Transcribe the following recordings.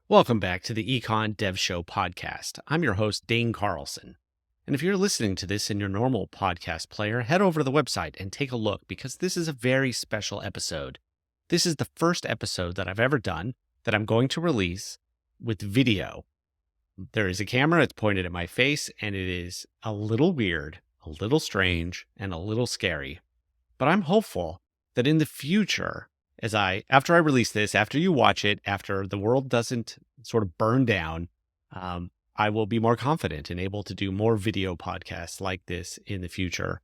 Welcome back to the Econ Dev Show Podcast. I'm your host, Dane Carlson. And if you're listening to this in your normal podcast player, head over to the website and take a look because this is a very special episode. This is the first episode that I've ever done that I'm going to release with video. There is a camera, it's pointed at my face, and it is a little weird, a little strange, and a little scary. But I'm hopeful that in the future, after I release this, after you watch it, after the world doesn't sort of burn down, I will be more confident and able to do more video podcasts like this in the future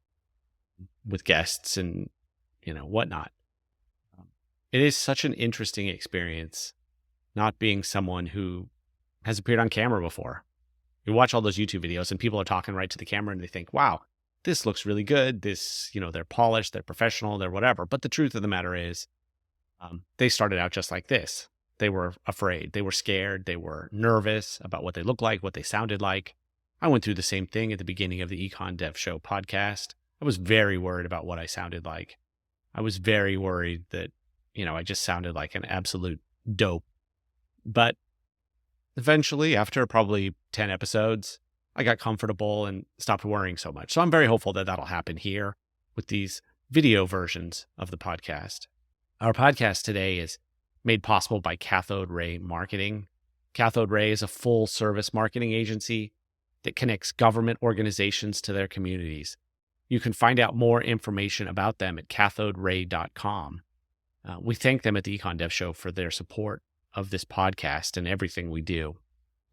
with guests and, whatnot. It is such an interesting experience not being someone who has appeared on camera before. You watch all those YouTube videos and people are talking right to the camera and they think, wow, this looks really good. They're polished, they're professional, they're whatever. But the truth of the matter is, they started out just like this. They were afraid. They were scared. They were nervous about what they looked like, what they sounded like. I went through the same thing at the beginning of the Econ Dev Show podcast. I was very worried about what I sounded like. I was very worried that, I just sounded like an absolute dope. But eventually, after probably 10 episodes, I got comfortable and stopped worrying so much. So I'm very hopeful that that'll happen here with these video versions of the podcast. Our podcast today is made possible by Cathode Ray Marketing. Cathode Ray is a full-service marketing agency that connects government organizations to their communities. You can find out more information about them at cathoderay.com. We thank them at the Econ Dev Show for their support of this podcast and everything we do.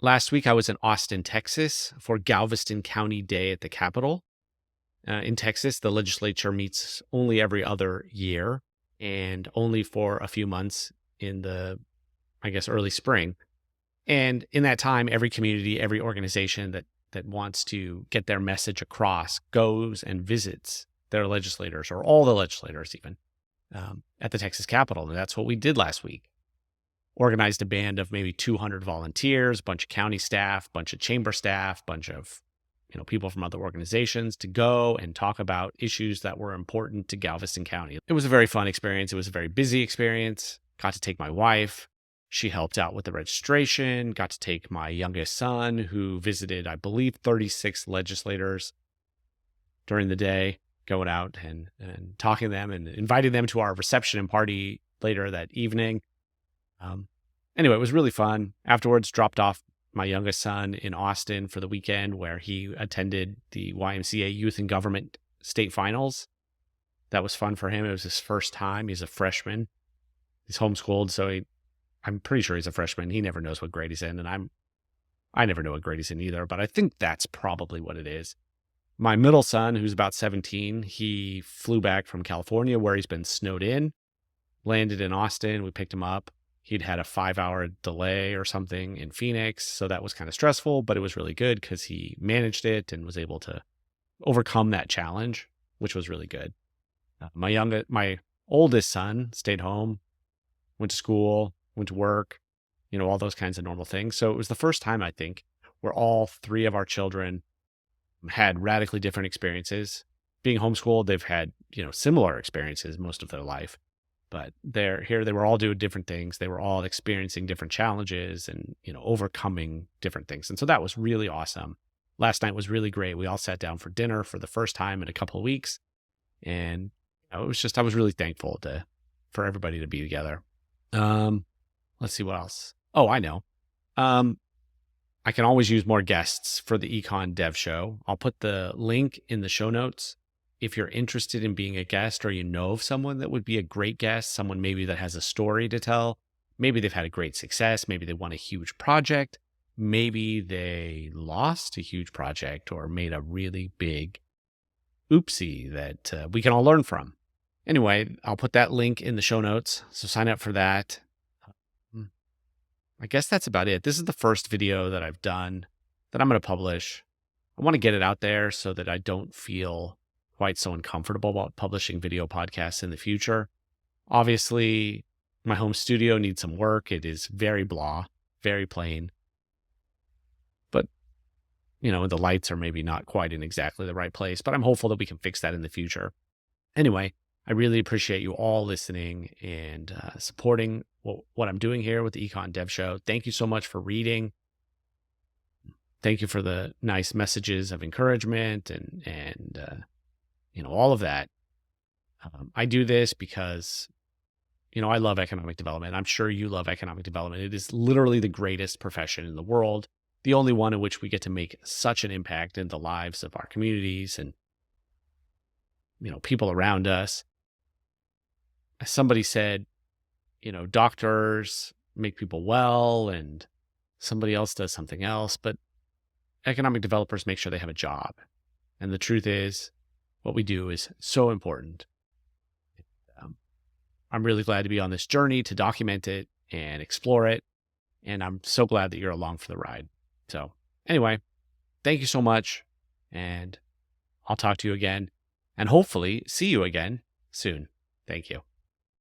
Last week, I was in Austin, Texas for Galveston County Day at the Capitol. In Texas, the legislature meets only every other year, and only for a few months in the, early spring. And in that time, every community, every organization that wants to get their message across goes and visits their legislators, or all the legislators even, at the Texas Capitol. And that's what we did last week. Organized a band of maybe 200 volunteers, bunch of county staff, bunch of chamber staff, bunch of people from other organizations to go and talk about issues that were important to Galveston County. It was a very fun experience. It was a very busy experience. Got to take my wife. She helped out with the registration. Got to take my youngest son, who visited, I believe, 36 legislators during the day, going out and talking to them and inviting them to our reception and party later that evening. Anyway, it was really fun. Afterwards, dropped off my youngest son in Austin for the weekend, where he attended the YMCA Youth and Government State Finals. That was fun for him. It was his first time. He's a freshman. He's homeschooled, so I'm pretty sure he's a freshman. He never knows what grade he's in, and I never know what grade he's in either, but I think that's probably what it is. My middle son, who's about 17, he flew back from California, where he's been snowed in, landed in Austin. We picked him up. He'd had a 5-hour delay or something in Phoenix, so that was kind of stressful, but it was really good because he managed it and was able to overcome that challenge, which was really good. My oldest son stayed home, went to school, went to work, all those kinds of normal things. So it was the first time, I think, where all three of our children had radically different experiences. Being homeschooled, they've had, similar experiences most of their life. But they were all doing different things. They were all experiencing different challenges and, overcoming different things. And so that was really awesome. Last night was really great. We all sat down for dinner for the first time in a couple of weeks. And I was really thankful for everybody to be together. Let's see what else. Oh, I know. I can always use more guests for the Econ Dev Show. I'll put the link in the show notes. If you're interested in being a guest, or you know of someone that would be a great guest, someone maybe that has a story to tell, maybe they've had a great success, maybe they won a huge project, maybe they lost a huge project or made a really big oopsie that we can all learn from. Anyway, I'll put that link in the show notes, so sign up for that. I guess that's about it. This is the first video that I've done that I'm going to publish. I want to get it out there so that I don't feel quite so uncomfortable about publishing video podcasts in the future. Obviously, my home studio needs some work. It is very blah, very plain. But, the lights are maybe not quite in exactly the right place, but I'm hopeful that we can fix that in the future. Anyway, I really appreciate you all listening and supporting what I'm doing here with the Econ Dev Show. Thank you so much for reading. Thank you for the nice messages of encouragement and all of that. I do this because, I love economic development. I'm sure you love economic development. It is literally the greatest profession in the world, the only one in which we get to make such an impact in the lives of our communities and, people around us. Somebody said, doctors make people well and somebody else does something else, but economic developers make sure they have a job. And the truth is, what we do is so important. I'm really glad to be on this journey to document it and explore it. And I'm so glad that you're along for the ride. So anyway, thank you so much. And I'll talk to you again and hopefully see you again soon. Thank you.